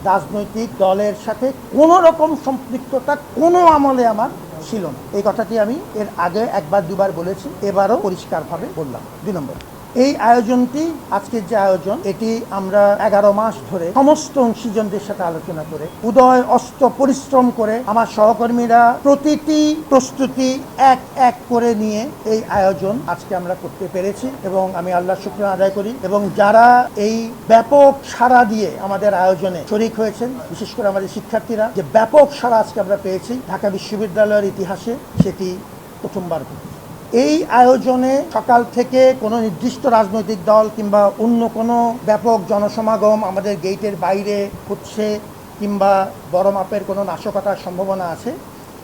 রাজনৈতিক দলের সাথে কোনো রকম সম্পৃক্ততা কোনো আমলে আমার ছিল না। এই কথাটি আমি এর আগে একবার দুবার বলেছি, এবারও পরিষ্কারভাবে বললাম। 2 নম্বর, এই আয়োজনটি, আজকের যে আয়োজন, এটি আমরা 11 মাস ধরে সমস্ত অংশীজনদের সাথে আলোচনা করে উদয় অস্ত পরিশ্রম করে আমার সহকর্মীরা প্রতিটি প্রস্তুতি এক এক করে নিয়ে এই আয়োজন আজকে আমরা করতে পেরেছি এবং আমি আল্লাহর শুকরিয়া আদায় করি। এবং যারা এই ব্যাপক সাড়া দিয়ে আমাদের আয়োজনে শরিক হয়েছেন, বিশেষ করে আমাদের শিক্ষার্থীরা, যে ব্যাপক সাড়া আজকে আমরা পেয়েছি ঢাকা বিশ্ববিদ্যালয়ের ইতিহাসে সেটি প্রথমবার ঘটেছে। এই আয়োজনে সকাল থেকে কোনো নির্দিষ্ট রাজনৈতিক দল কিংবা অন্য কোনো ব্যাপক জনসমাগম আমাদের গেটের বাইরে হচ্ছে কিংবা বড় মাপের কোনো নাশকতার সম্ভাবনা আছে,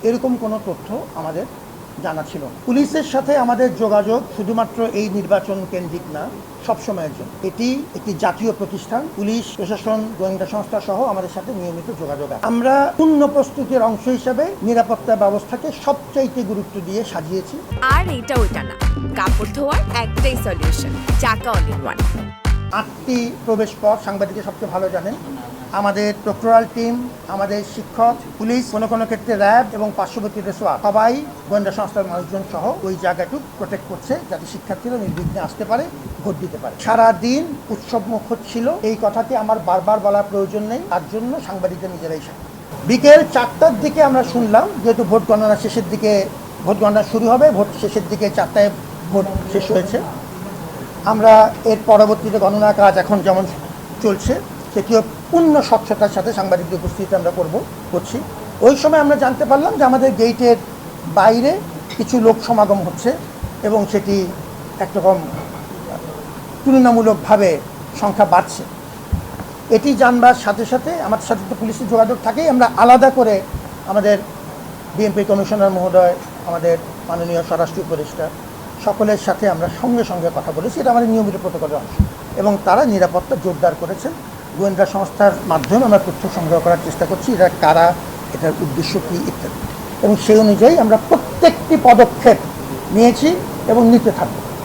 এরকম কোনো তথ্য আমাদের জানা ছিল না। পুলিশের সাথে আমাদের যোগাযোগ শুধুমাত্র এই নির্বাচন কেন্দ্রিক না, সবসময়ের জন্য। এটি একটি জাতীয় প্রতিষ্ঠান। পুলিশ প্রশাসন, গোয়েন্দা সংস্থা সহ আমাদের সাথে নিয়মিত যোগাযোগ আছে। আমরা পূর্ণ প্রস্তুতির অংশ হিসেবে নিরাপত্তা ব্যবস্থাকে সবচাইতে গুরুত্ব দিয়ে সাজিয়েছি। আর এটা ওইটা না, কাপড় ধোয়ার একটাই সলিউশন, চাকা অল ইন ওয়ান। 8টি প্রবেশ পথ, সাংবাদিকরা সবচেয়ে ভালো জানেন। আমাদের প্রক্টোরাল টিম, আমাদের শিক্ষক, পুলিশ, কোনো ক্ষেত্রে র্যাব এবং পার্শ্ববর্তী রেসোয়া, সবাই গোয়েন্দা সংস্থার মানুষজন সহ ওই জায়গাটুকু প্রোটেক্ট করছে যাতে শিক্ষার্থীরা নির্বিঘ্নে আসতে পারে, ভোট দিতে পারে। সারাদিন উৎসব মুখর ছিল, এই কথাটি আমার বারবার বলার প্রয়োজন নেই, তার জন্য সাংবাদিকরা নিজেরাই সাক্ষী। বিকেল 4টার দিকে আমরা শুনলাম, যেহেতু ভোট গণনা শেষের দিকে, ভোট গণনা শুরু হবে, ভোট শেষের দিকে 4টায় ভোট শেষ হয়েছে। আমরা এর পরবর্তীতে গণনা কাজ এখন যেমন চলছে সেটিও পূর্ণ স্বচ্ছতার সাথে সাংবাদিকদের উপস্থিতিতে আমরা করছি। ওই সময় আমরা জানতে পারলাম যে আমাদের গেটের বাইরে কিছু লোক সমাগম হচ্ছে এবং সেটি একরকম তুলনামূলকভাবে সংখ্যা বাড়ছে। এটি জানবার সাথে সাথে আমাদের সাথে তো পুলিশের যোগাযোগ থাকেই, আমরা আলাদা করে আমাদের বিএনপি কমিশনার মহোদয়, আমাদের মাননীয় স্বরাষ্ট্র উপদেষ্টা, সকলের সাথে আমরা সঙ্গে সঙ্গে কথা বলেছি। এটা আমাদের নিয়মিত প্রটোকলের অংশ এবং তারা নিরাপত্তা জোরদার করেছেন। গোয়েন্দা সংস্থার মাধ্যমে আমরা তথ্য সংগ্রহ করার চেষ্টা করছি, এটা কারা, এটার উদ্দেশ্য কী ইত্যাদি, এবং সেই অনুযায়ী আমরা প্রত্যেকটি পদক্ষেপ নিয়েছি এবং নিতে থাকবো।